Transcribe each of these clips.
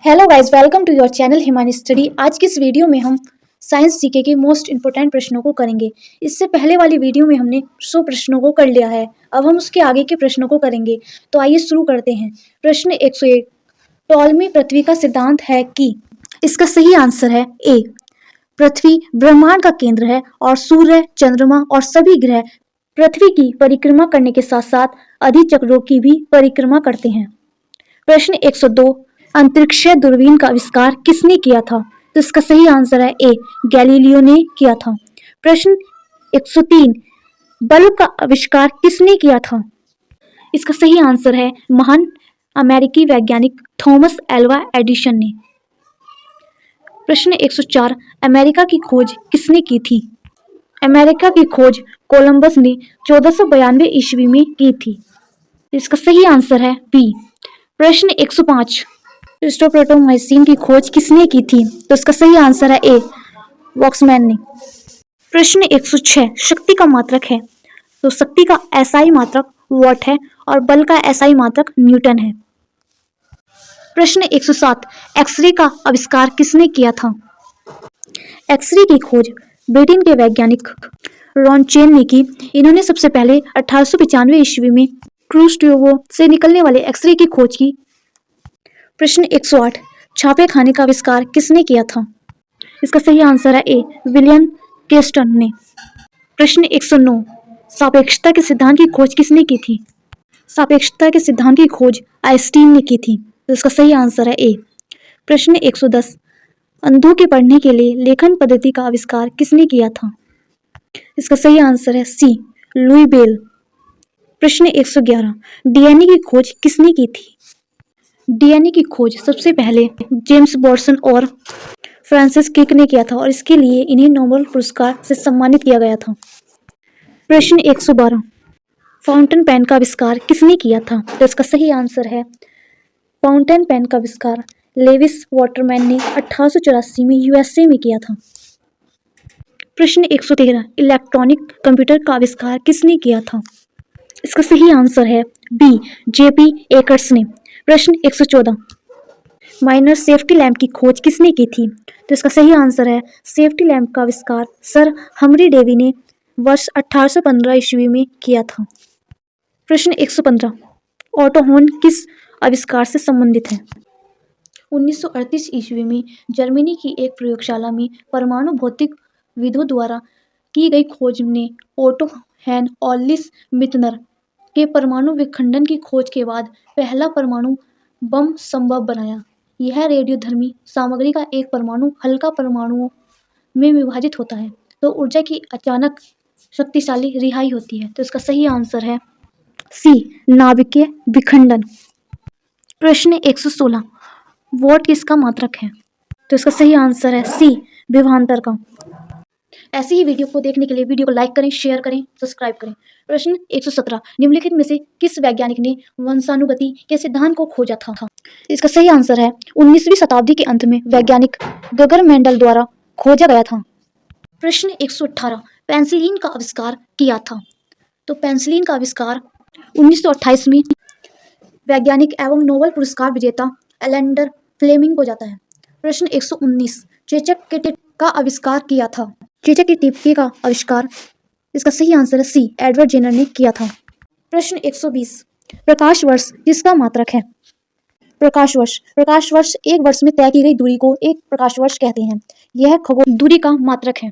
Hello guys, welcome to your channel Himani study. आज की इस वीडियो में हम साइंस जीके के मोस्ट इंपोर्टेंट प्रश्नों को करेंगे। इससे पहले वाली वीडियो में हमने 100 प्रश्नों को कर लिया है। अब हम उसके आगे के प्रश्नों को करेंगे। तो आइए शुरू करते हैं। प्रश्न 101, टॉलमी पृथ्वी का सिद्धांत है कि। इसका सही आंसर है ए, पृथ्वी ब्रह्मांड का केंद्र है और सूर्य, चंद्रमा और सभी ग्रह पृथ्वी की परिक्रमा करने के साथ साथ अधिचक्रों की भी परिक्रमा करते हैं। प्रश्न 102, अंतरिक्षीय दूरबीन का आविष्कार किसने किया था? तो इसका सही आंसर है ए, गैलीलियो ने किया था। प्रश्न 103, बल्ब का आविष्कार किसने किया था? इसका सही आंसर है महान अमेरिकी वैज्ञानिक थॉमस एल्वा एडिसन ने। प्रश्न 104, अमेरिका की खोज किसने की थी? अमेरिका की खोज कोलंबस ने 1492 ईस्वी में की थी। इसका सही आंसर है बी। प्रश्न 105, स्ट्रेप्टोमाइसिन की खोज किसने की थी? तो इसका सही आंसर है ए, वॉक्समैन ने। प्रश्न 106, शक्ति का मात्रक है। तो शक्ति का एसआई मात्रक वॉट है और बल का एसआई मात्रक न्यूटन है। प्रश्न 107, एक्सरे का आविष्कार किसने किया था? एक्सरे की खोज ब्रिटेन के वैज्ञानिक रॉनचेन ने की। इन्होंने सबसे पहले 1895 ईस्वी में क्रूज ट्यूबों से निकलने वाले एक्सरे की खोज की। प्रश्न 108, छापे खाने का आविष्कार किसने किया था? इसका सही आंसर है ए, विलियम केस्टन ने। प्रश्न 109, सापेक्षता के सिद्धांत की खोज किसने की थी? सापेक्षता के सिद्धांत की खोज आइंस्टीन ने की थी। तो इसका सही आंसर है ए। प्रश्न 110, अंधों के पढ़ने के लिए लेखन पद्धति का आविष्कार किसने किया था? इसका सही आंसर है सी, लुई बेल। प्रश्न 111, डीएनए की खोज किसने की थी? डीएनए की खोज सबसे पहले जेम्स वाटसन और फ्रांसिस crick ने किया था और इसके लिए इन्हें नोबेल पुरस्कार से सम्मानित किया गया था। प्रश्न 112, फाउंटेन पेन का आविष्कार किसने किया था? तो इसका सही आंसर है फाउंटेन पेन का आविष्कार लेविस वाटरमैन ने 1884 में यूएसए में किया था। प्रश्न 113, इलेक्ट्रॉनिक कंप्यूटर का आविष्कार किसने किया था? इसका सही आंसर है बी, जेपी एकर्स ने। प्रश्न 114, माइनर सेफ्टी लैंप की खोज किसने की थी? तो इसका सही आंसर है सेफ्टी लैंप का आविष्कार सर हमरी डेवी ने वर्ष 1815 ईस्वी में किया था। प्रश्न 115, ऑटो हॉर्न किस आविष्कार से संबंधित है? 1938 ईस्वी में जर्मनी की एक प्रयोगशाला में परमाणु भौतिक विदों द्वारा की गई खोज ने ऑटो हैन और लिस मितनर के परमाणु विखंडन की खोज के बाद पहला परमाणु बम संभव बनाया। यह रेडियोधर्मी सामग्री का एक परमाणु हल्का परमाणुओं में विभाजित होता है तो ऊर्जा की अचानक शक्तिशाली रिहाई होती है। तो इसका सही आंसर है सी, नाभिकीय विखंडन। प्रश्न 116, वॉट किसका मात्रक है? तो इसका सही आंसर है सी, विभवांतर का। ऐसी ही वीडियो को देखने के लिए वीडियो को लाइक करें, शेयर करें, सब्सक्राइब करें। प्रश्न 117, निम्नलिखित में से किस वैज्ञानिक ने वंशानुगति के सिद्धांत को खोजा था? इसका सही आंसर है 19वीं शताब्दी के अंत में वैज्ञानिक गगर मेंडल द्वारा खोजा गया था। प्रश्न 118, पेंसिलिन का आविष्कार किया था? तो पेंसिलिन का आविष्कार 1928 में वैज्ञानिक एवं नोबेल पुरस्कार विजेता एलेक्जेंडर फ्लेमिंग को जाता है। प्रश्न 119, चेचक के टिप का आविष्कार किया था? चेचक की टिप्पी का आविष्कार, इसका सही आंसर है सी, एडवर्ड जेनर ने किया था। प्रश्न 120, प्रकाश वर्ष किसका मात्रक है? प्रकाश वर्ष एक वर्ष में तय की गई दूरी को एक प्रकाश वर्ष कहते हैं। यह खगोल दूरी का मात्रक है।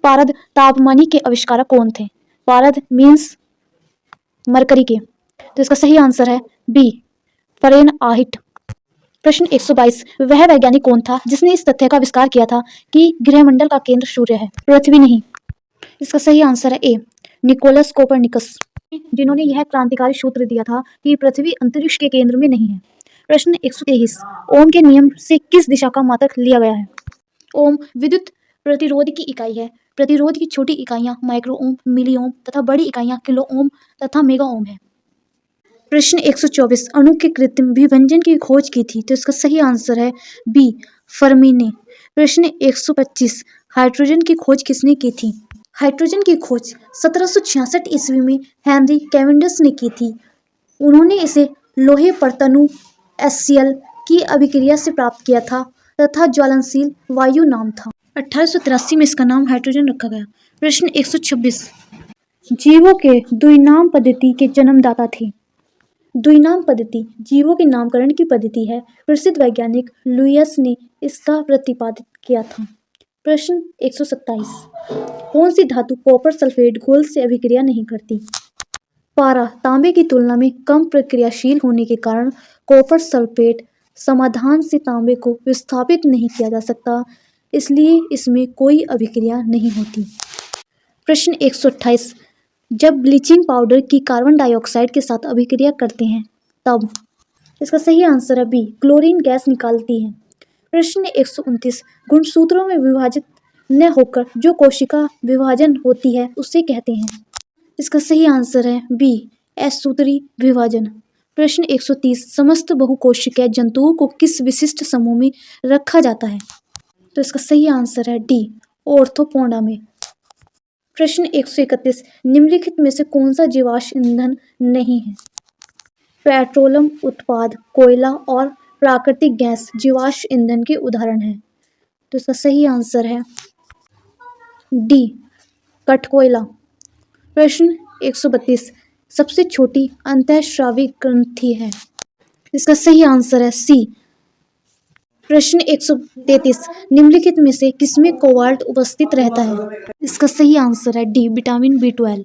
पारद तापमानी के आविष्कारक कौन थे? पारद मीन्स मरकरी के। तो इसका सही आंसर है बी, फ़ारेनहाइट। प्रश्न 122, वह वैज्ञानिक कौन था जिसने इस तथ्य का आविष्कार किया था कि ग्रहमंडल का केंद्र सूर्य है, पृथ्वी नहीं? इसका सही आंसर है ए, निकोलस कोपरनिकस, जिन्होंने यह क्रांतिकारी सूत्र दिया था कि पृथ्वी अंतरिक्ष के केंद्र में नहीं है। प्रश्न 123, ओम के नियम से किस दिशा का मात्रक लिया गया है? ओम विद्युत प्रतिरोध की इकाई है। प्रतिरोध की छोटी इकाइयां माइक्रो ओम, मिली ओम तथा बड़ी इकाइयां किलो ओम तथा मेगा ओम है। प्रश्न 124, अणु के कृत्रिम विभंजन की खोज की थी? तो इसका सही आंसर है बी, फर्मी ने। प्रश्न 125, हाइड्रोजन की खोज किसने की थी? हाइड्रोजन की खोज 1766 ईस्वी में हेनरी कैवेंडिश ने की थी। उन्होंने इसे लोहे परमाणु HCl की अभिक्रिया से प्राप्त किया था तथा ज्वलनशील वायु नाम था। 1883 में इसका नाम हाइड्रोजन रखा गया। प्रश्न 126, जीवों के द्विनाम पद्धति के जन्मदाता थे। द्विनाम पद्धति जीवों के नामकरण की पद्धति है। प्रसिद्ध वैज्ञानिक लुईस ने इसका प्रतिपादित किया था। प्रश्न 127, कौन सी धातु कॉपर सल्फेट घोल से अभिक्रिया नहीं करती? पारा तांबे की तुलना में कम प्रक्रियाशील होने के कारण कॉपर सल्फेट समाधान से तांबे को विस्थापित नहीं किया जा सकता, इसलिए इसमें कोई अभिक्रिया नहीं होती। प्रश्न 128, जब ब्लीचिंग पाउडर की कार्बन डाइऑक्साइड के साथ अभिक्रिया करते हैं तब? इसका सही आंसर है बी, क्लोरीन गैस निकालती है। प्रश्न 129, गुणसूत्रों में विभाजित न होकर जो कोशिका विभाजन होती है उसे कहते हैं? इसका सही आंसर है बी, असूत्री विभाजन। प्रश्न 130, समस्त बहुकोशिकीय जंतुओं को किस विशिष्ट समूह में रखा जाता है? तो इसका सही आंसर है डी, ऑर्थोपोडा में। प्रश्न 131, निम्नलिखित में से कौन सा जीवाश्म ईंधन नहीं है? पेट्रोलियम उत्पाद, कोयला और प्राकृतिक गैस जीवाश्म ईंधन के उदाहरण हैं। तो इसका सही आंसर है डी, कठकोयला। प्रश्न 132, सबसे छोटी अंतःस्रावी ग्रंथि है? इसका सही आंसर है सी। प्रश्न 133, निम्नलिखित में से किसमें कोबाल्ट उपस्थित रहता है? इसका सही आंसर है डी, विटामिन B12।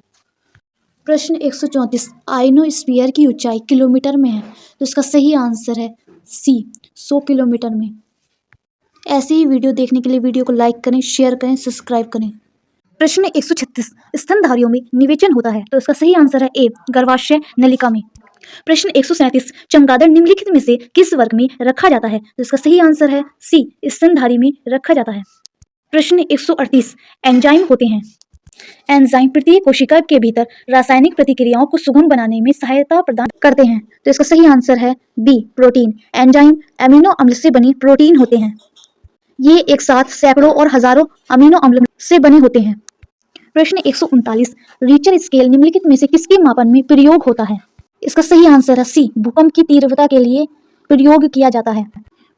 प्रश्न 134, आयनोस्फीयर की ऊंचाई किलोमीटर में है, तो इसका सही आंसर है सी, 100 किलोमीटर में। ऐसे ही वीडियो देखने के लिए वीडियो को लाइक करें, शेयर करें, सब्सक्राइब करें। प्रश्न 136, स्तनधारियों में निवेचन होता है, तो इसका सही आंसर है ए, गर्भाशय नलिका में। प्रश्न 137, चमगादड़ निम्नलिखित में से किस वर्ग में रखा जाता है? तो इसका सही आंसर है सी, स्तनधारी में रखा जाता है। प्रश्न 138, एंजाइम होते हैं। एंजाइम प्रत्येक कोशिका के भीतर रासायनिक प्रतिक्रियाओं को सुगम बनाने में सहायता प्रदान करते हैं, तो इसका सही आंसर है बी, प्रोटीन। एंजाइम अमीनो अम्ल से बनी प्रोटीन होते हैं। ये एक साथ सैकड़ों और हजारों अमीनो अम्ल से बने होते हैं। प्रश्न 139, रिचर स्केल निम्नलिखित में से किसके मापन में प्रयोग होता है? इसका सही आंसर है सी, भूकंप की तीव्रता के लिए प्रयोग किया जाता है।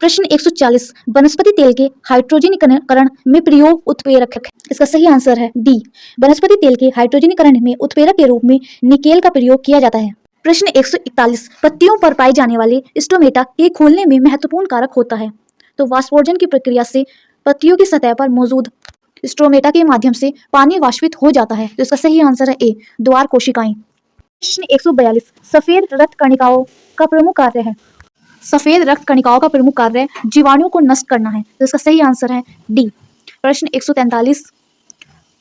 प्रश्न 140, वनस्पति तेल के हाइड्रोजनीकरण में प्रयोग उत्प्रेरक है? इसका सही आंसर है डी, वनस्पति तेल के हाइड्रोजनीकरण में उत्प्रेरक के रूप में निकेल का प्रयोग किया जाता है। प्रश्न 141, पत्तियों पर पाए जाने वाले स्टोमेटा के खोलने में महत्वपूर्ण कारक होता है, तो वाष्पोर्जन की प्रक्रिया से पत्तियों की सतह पर मौजूद स्ट्रोमेटा के माध्यम से पानी वाष्पित हो जाता है, तो इसका सही आंसर है ए, द्वार कोशिकाएं। प्रश्न 142, सफेद रक्त कणिकाओं का प्रमुख कार्य है? सफेद रक्त कणिकाओं का प्रमुख कार्य जीवाणुओं को नष्ट करना है, तो इसका सही आंसर है डी। प्रश्न 143,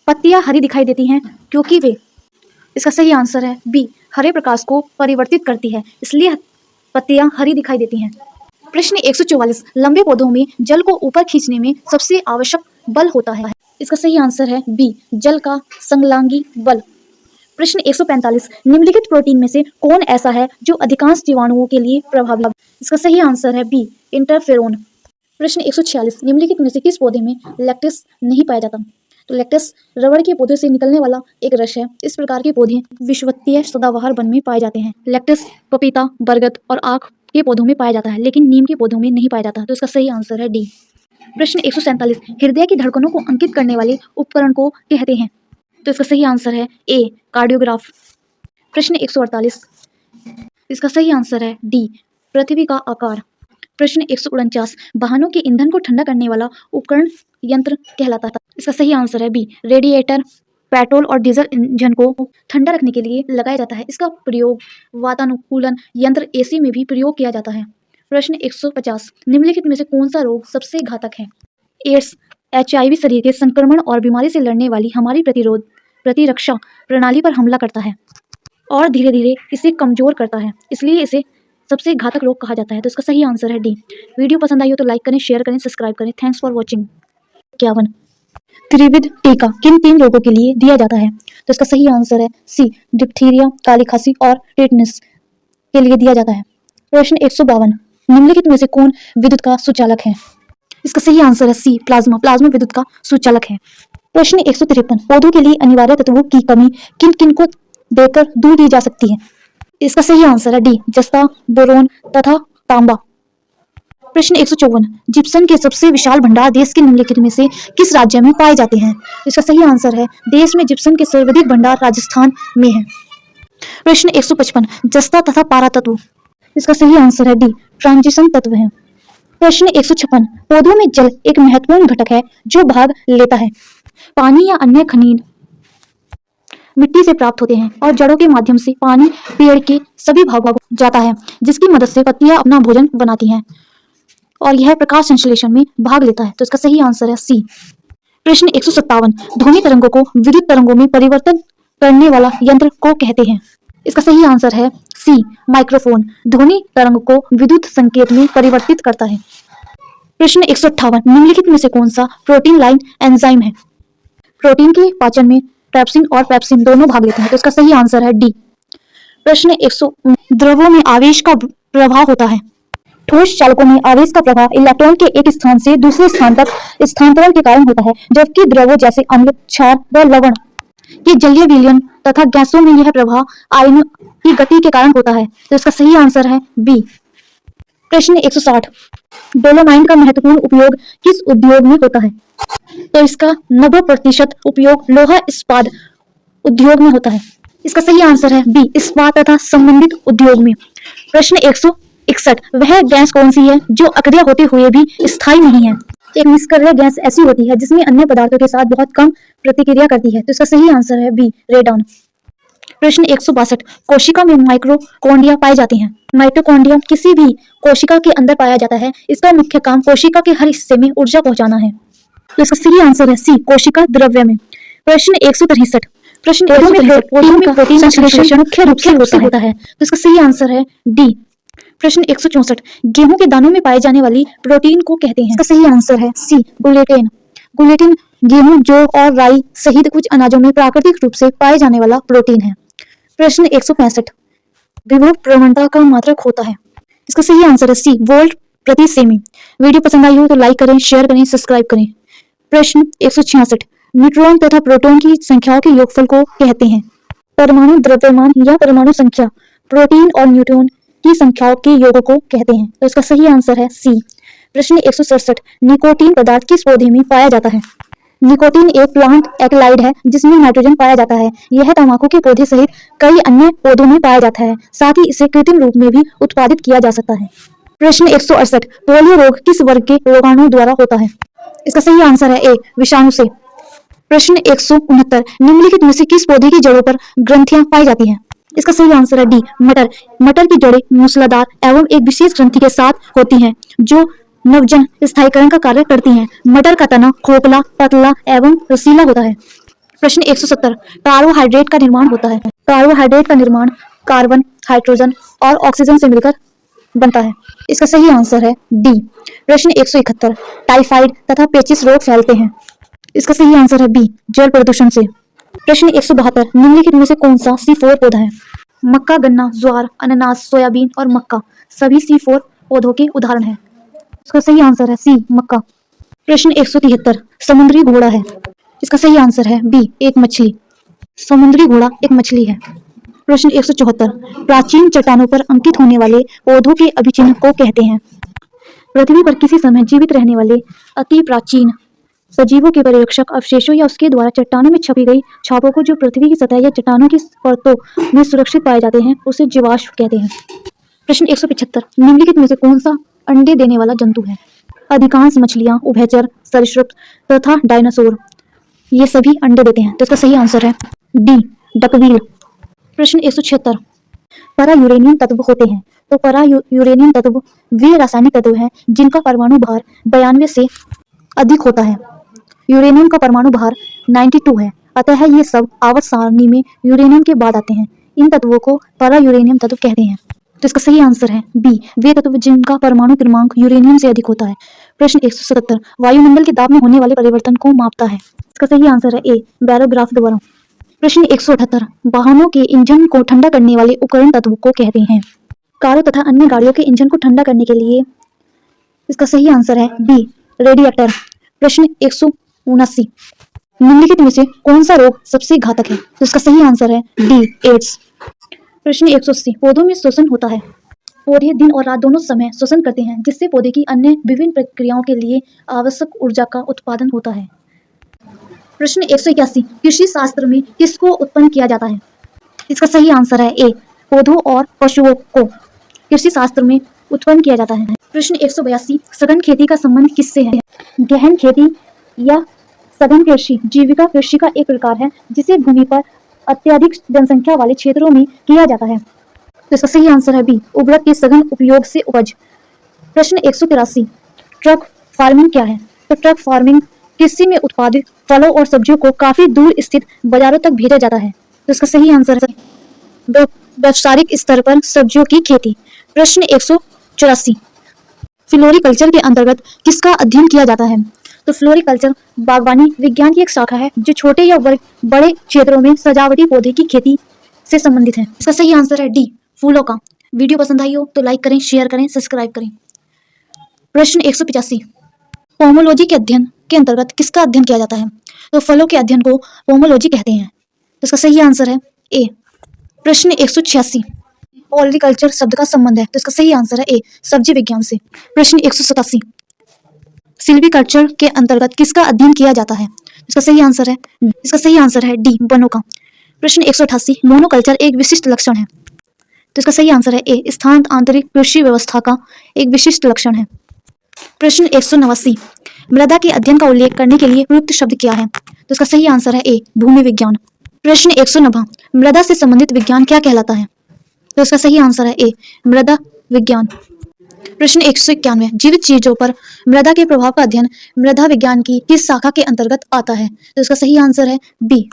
पत्तियां हरी दिखाई देती हैं क्योंकि वे? इसका सही आंसर है बी, हरे प्रकाश को परिवर्तित करती है, इसलिए पत्तियां हरी दिखाई देती हैं। प्रश्न 144, लंबे पौधों में जल को ऊपर खींचने में सबसे आवश्यक बल होता है? इसका सही आंसर है बी, जल का संलग्नी बल। प्रश्न 145, निम्नलिखित प्रोटीन में से कौन ऐसा है जो अधिकांश जीवाणुओं के लिए प्रभावी है? इसका सही आंसर है बी, इंटरफेरोन। प्रश्न 146, निम्नलिखित में से किस पौधे में लैक्टिस नहीं पाया जाता? तो लैक्टिस रबड़ के पौधे से निकलने वाला एक रस है। इस प्रकार के पौधे विषुवतीय सदाबहार वन में पाए जाते हैं। लैक्टिस पपीता, बरगद और आक के पौधों में पाया जाता है, लेकिन नीम के पौधों में नहीं पाया जाता, तो इसका सही आंसर है डी। प्रश्न 147, हृदय की धड़कनों को अंकित करने वाले उपकरण को कहते हैं? तो इसका सही आंसर है ए, कार्डियोग्राफ। प्रश्न 148, इसका सही आंसर है डी, पृथ्वी का आकार। प्रश्न 149, वाहनों के ईंधन को ठंडा करने वाला उपकरण यंत्र कहलाता था? इसका सही आंसर है बी, रेडिएटर। पेट्रोल और डीजल इंजन को ठंडा रखने के लिए लगाया जाता है। इसका प्रयोग वातानुकूलन यंत्र AC में भी प्रयोग किया जाता है। प्रश्न 150, निम्नलिखित में से कौन सा रोग सबसे घातक है? एड्स, HIV शरीर के संक्रमण और बीमारी से लड़ने वाली हमारी प्रतिरक्षा प्रणाली पर हमला करता है और धीरे धीरे इसे कमजोर करता है, इसलिए इसे सबसे घातक रोग कहा जाता है, तो इसका सही आंसर है डी। वीडियो पसंद आई हो तो लाइक करें, शेयर करें, सब्सक्राइब करें। Thanks for watching. 51, त्रिविध टीका किन 3 रोगों के लिए दिया जाता है? तो इसका सही आंसर है सी, डिप्थीरिया, काली खांसी और टेटनस के लिए दिया जाता है। प्रश्न 152, निम्नलिखित में से कौन विद्युत का सुचालक है? इसका सही आंसर है सी, प्लाज्मा। प्लाज्मा विद्युत का सुचालक है। प्रश्न 153, पौधों के लिए अनिवार्य तत्वों की कमी किन किन को देकर दूर दी जा सकती है? इसका सही आंसर है डी, जस्ता, बोरोन तथा तांबा। प्रश्न 154, जिप्सम के सबसे विशाल भंडार देश के निम्नलिखित में से किस राज्य में पाए जाते हैं? इसका सही आंसर है देश में जिप्सम के सर्वाधिक भंडार राजस्थान में है। प्रश्न 155, जस्ता तथा पारा तत्व। इसका सही आंसर है डी, ट्रांजिशन तत्व है। प्रश्न 156, पौधों में जल एक महत्वपूर्ण घटक है जो भाग लेता है। पानी या अन्य खनिज मिट्टी से प्राप्त होते हैं और जड़ों के माध्यम से पानी पेड़ के सभी भागों को जाता है, जिसकी मदद से पत्तियां अपना भोजन बनाती हैं और यह प्रकाश संश्लेषण में भाग लेता है। तो इसका सही आंसर है सी। प्रश्न 157, ध्वनि तरंगों को विद्युत तरंगों में परिवर्तन करने वाला यंत्र को कहते हैं। इसका सही आंसर है सी, माइक्रोफोन ध्वनि तरंग को विद्युत संकेत में परिवर्तित करता है। प्रश्न 158, निम्नलिखित में से कौन सा प्रोटीन लाइन एंजाइम है? प्रोटीन के पाचन में ट्रिप्सिन और पेप्सिन दोनों भाग लेते हैं। तो इसका सही आंसर है डी। प्रश्न 100, द्रवों में आवेश का प्रवाह होता है। ठोस चालकों में आवेश का प्रवाह इलेक्ट्रॉन के एक स्थान से दूसरे स्थान तक स्थानांतरण के कारण होता है, जबकि द्रवों जैसे अम्ल, क्षार व लवण के जलीय विलयन तथा गैसों में यह प्रवाह आयनों की गति के कारण होता है। तो इसका सही आंसर है बी। प्रश्न 160, डोलोमाइन का महत्वपूर्ण उपयोग किस उद्योग में होता है? तो इसका 90% उपयोग लोहा इस्पात उद्योग में होता है। इसका सही आंसर है बी, इस्पात तथा संबंधित उद्योग में। प्रश्न 161, वह गैस कौन सी है जो अक्रिय होते हुए भी स्थायी नहीं है? एक निष्क्रिय गैस ऐसी होती है जिसमें अन्य पदार्थों के साथ बहुत कम प्रतिक्रिया करती है। तो इसका सही आंसर है बी, रेडॉन। प्रश्न 162, कोशिका में माइटोकॉन्ड्रिया पाए जाते हैं। माइटोकॉन्ड्रिया किसी भी कोशिका के अंदर पाया जाता है। इसका मुख्य काम कोशिका के हर हिस्से में ऊर्जा पहुंचाना है। तो इसका सही आंसर है सी, कोशिका द्रव्य में। प्रश्न 163, पौधों में प्रोटीन संश्लेषण मुख्य रूप से होता है। तो इसका सही आंसर है डी। प्रश्न 164, गेहूं के दानों में पाए जाने वाली प्रोटीन को कहते हैं। इसका सही आंसर है सी, ग्लूटेन। ग्लूटेन गेहूं, जौ और राई सहित कुछ अनाजों में प्राकृतिक रूप से पाए जाने वाला प्रोटीन है। प्रश्न 165, विभव प्रवणता का मात्रक होता है। इसका सही आंसर है सी, वोल्ट प्रति सेमी। वीडियो पसंद आई हो तो लाइक करें, शेयर करें, सब्सक्राइब करें। प्रश्न 166, न्यूट्रॉन तथा प्रोटॉन की संख्याओं के योगफल को कहते हैं। परमाणु द्रव्यमान या परमाणु संख्या प्रोटीन और न्यूट्रॉन की संख्याओं के योग को कहते हैं। तो इसका सही आंसर है सी। प्रश्न 167, निकोटीन पदार्थ किस पौधे में पाया जाता है? निकोटीन एक प्लांट एल्कलॉइड है जिसमें नाइट्रोजन पाया जाता है। यह तंबाकू के पौधे सहित कई अन्य पौधों में पाया जाता है। साथ ही इसे कृत्रिम रूप में भी उत्पादित किया जा सकता है। प्रश्न 168, पोलियो रोग किस वर्ग के रोगाणु द्वारा होता है? इसका सही आंसर है ए, विषाणु से। प्रश्न 169, निम्नलिखित में से किस पौधे की जड़ों पर ग्रंथियां पाई जाती हैं? इसका सही आंसर है डी, मटर। मटर की जड़ें मूसलाधार एवं एक विशेष ग्रंथि के साथ होती हैं जो नवजन स्थायीकरण का कार्य करती हैं। मटर का तना खोखला, पतला एवं रसीला होता है। प्रश्न 170, कार्बोहाइड्रेट का निर्माण होता है। कार्बोहाइड्रेट का निर्माण कार्बन, हाइड्रोजन और ऑक्सीजन से मिलकर बनता है। इसका सही आंसर है डी। प्रश्न 171, टाइफाइड तथा पेचिस रोग फैलते हैं। इसका सही आंसर है बी, जल प्रदूषण से। प्रश्न 172, निम्नलिखित में से कौन सा C4 पौधा है? मक्का, गन्ना, ज्वार, अनानास, सोयाबीन और मक्का सभी C4 पौधों के उदाहरण हैं। इसका सही आंसर है सी, मक्का। प्रश्न 173, समुद्री घोड़ा है। इसका सही आंसर है बी, एक मछली। समुद्री घोड़ा एक मछली है। प्रश्न 174, प्राचीन चट्टानों पर अंकित होने वाले पौधों के अभिचिह्न को कहते हैं। पृथ्वी पर किसी समय जीवित रहने वाले अति प्राचीन सजीवों के पर्यवेक्षक अवशेषों या उसके द्वारा चट्टानों में छपी गई छापों को जो पृथ्वी की सतह या चट्टानों की परतों में सुरक्षित पाए जाते हैं उसे जीवाश्म कहते हैं। प्रश्न 175, निम्नलिखित में से कौन सा अंडे देने वाला जंतु है? अधिकांश मछलियां, उभयचर, सरीसृप तथा डायनासोर ये सभी अंडे देते हैं। तो इसका सही आंसर है डी, डकवील। प्रश्न 176, परा यूरेनियम तत्व होते हैं। तो परा यूरेनियम तत्व वे रासायनिक तत्व हैं जिनका परमाणु भार 92 से अधिक होता है। यूरेनियम का परमाणु भार 92 है, अतः ये सब आवर्त सारणी में यूरेनियम के बाद आते हैं। इन तत्वों को परा यूरेनियम तत्व कहते हैं। तो इसका सही आंसर है बी, वे तत्व जिनका परमाणु क्रमांक यूरेनियम से अधिक होता है। प्रश्न 177, वायुमंडल के दाब में होने वाले परिवर्तन को मापता है। इसका सही आंसर है ए, बैरोग्राफ द्वारा। प्रश्न 178, वाहनों के इंजन को ठंडा करने वाले उपकरण तत्व को कहते हैं। कारों तथा अन्य गाड़ियों के इंजन को ठंडा करने के लिए इसका सही आंसर है बी, रेडिएटर। प्रश्न 179, निम्नलिखित में से कौन सा रोग सबसे घातक है? तो इसका सही आंसर है डी, एड्स। प्रश्न 180, पौधों में श्वसन होता है। पौधे दिन और रात दोनों समय श्वसन करते हैं, जिससे पौधे की अन्य विभिन्न प्रक्रियाओं के लिए आवश्यक ऊर्जा का उत्पादन होता है। प्रश्न 181, कृषि शास्त्र में किसको उत्पन्न किया जाता है? इसका सही आंसर है ए, पौधों और पशुओं को कृषि शास्त्र में उत्पन्न किया जाता है। प्रश्न 182, सघन खेती का संबंध किससे है? गहन खेती या सघन कृषि जीविका कृषि का एक प्रकार है, जिसे भूमि पर अत्यधिक जनसंख्या वाले क्षेत्रों में किया जाता है। तो इसका सही आंसर है बी, उर्वरक के सघन उपयोग से उपज। प्रश्न 183, ट्रक फार्मिंग क्या है? तो ट्रक फार्मिंग कृषि में उत्पादित फलों और सब्जियों को काफी दूर स्थित बाजारों तक भेजा जाता है। तो इसका सही आंसर है व्यावसायिक स्तर पर सब्जियों की खेती। प्रश्न 184, फ्लोरिकल्चर के अंतर्गत किसका अध्ययन किया जाता है? तो फ्लोरिकल्चर बागवानी विज्ञान की एक शाखा है, जो छोटे या बड़े क्षेत्रों में सजावटी पौधे की खेती से संबंधित है। इसका सही आंसर है डी, फूलों का। वीडियो पसंद आई हो तो लाइक करें, शेयर करें, सब्सक्राइब करें। प्रश्न 185, पोमोलॉजी के अध्ययन के अंतर्गत किसका अध्ययन किया जाता है? तो फलों के अध्ययन को पोमोलॉजी कहते हैं। तो इसका सही आंसर है ए। प्रश्न 186, ओलिकल्चर शब्द का संबंध है। तो इसका सही आंसर है ए, सब्जी विज्ञान से। प्रश्न 187, सिल्वीकल्चर के अंतर्गत किसका अध्ययन किया जाता है? इसका सही आंसर है डी, वनों का। प्रश्न 188, मोनोकल्चर एक विशिष्ट लक्षण है। तो इसका सही आंसर है ए, स्थान आंतरिक कृषि व्यवस्था का एक विशिष्ट लक्षण है। प्रश्न 189, मृदा के अध्ययन का उल्लेख करने के लिए प्रयुक्त शब्द क्या है? तो इसका सही आंसर है ए, भूमि विज्ञान। प्रश्न 190, मृदा से संबंधित विज्ञान क्या कहलाता है? तो इसका सही आंसर है ए, मृदा विज्ञान। प्रश्न 191, जीवित चीजों पर मृदा के प्रभाव का अध्ययन मृदा विज्ञान की किस शाखा के अंतर्गत आता है? तो इसका सही आंसर है बी,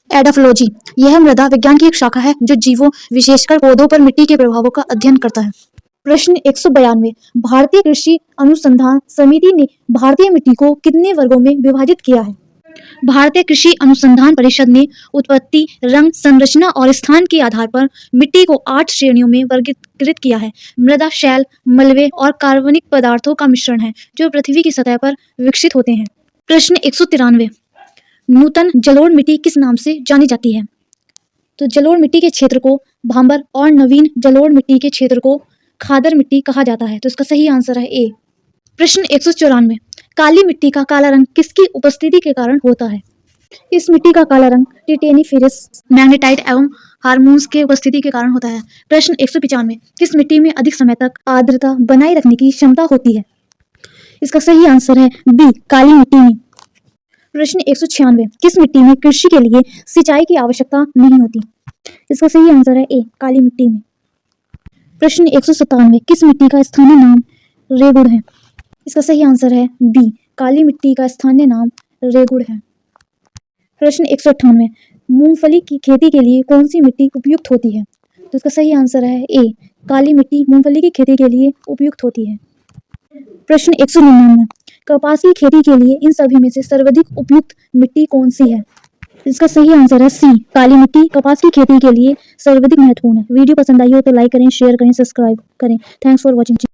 एडाफोलॉजी। यह मृदा विज्ञान की एक शाखा है जो जीवों, विशेषकर पौधों पर मिट्टी के प्रभावों का अध्ययन करता है। प्रश्न 192, भारतीय कृषि अनुसंधान समिति ने भारतीय मिट्टी को कितने वर्गों में विभाजित किया है? भारतीय कृषि अनुसंधान परिषद ने उत्पत्ति, रंग, संरचना और स्थान के आधार पर मिट्टी को 8 श्रेणियों में वर्गीकृत किया है। मृदा शैल, मलबे और कार्बनिक पदार्थों का मिश्रण है, जो पृथ्वी की सतह पर विकसित होते हैं। प्रश्न 193, नूतन जलोढ़ मिट्टी किस नाम से जानी जाती है? तो जलोढ़ मिट्टी के क्षेत्र को भांबर और नवीन जलोढ़ मिट्टी के क्षेत्र को खादर मिट्टी कहा जाता है। तो इसका सही आंसर है ए। प्रश्न 194, काली मिट्टी का काला रंग किसकी उपस्थिति के कारण होता है? इस मिट्टी का काला रंग टिटेनिफेरस, मैग्नेटाइट एवं हार्मोन्स के उपस्थिति के कारण होता है। प्रश्न 195, किस मिट्टी में अधिक समय तक आर्द्रता बनाए रखने की क्षमता होती है? इसका सही आंसर है बी, काली मिट्टी में। प्रश्न 196, किस मिट्टी में कृषि के लिए सिंचाई की आवश्यकता नहीं होती? इसका सही आंसर है ए, काली मिट्टी में। प्रश्न 197, किस मिट्टी का स्थानीय नाम रेगुड़ है? इसका सही आंसर है बी, काली मिट्टी का स्थानीय नाम रेगुड़ है। प्रश्न 198, मूंगफली की खेती के लिए कौन सी मिट्टी उपयुक्त होती है? तो इसका सही आंसर है ए, काली मिट्टी मूंगफली की खेती के लिए उपयुक्त होती है। प्रश्न 199, कपास की खेती के लिए इन सभी में से सर्वाधिक उपयुक्त मिट्टी कौन सी है? इसका सही आंसर है सी, काली मिट्टी कपास की खेती के लिए सर्वाधिक महत्वपूर्ण है। वीडियो पसंद आई हो तो लाइक करें, शेयर करें, सब्सक्राइब करें। Thanks for watching.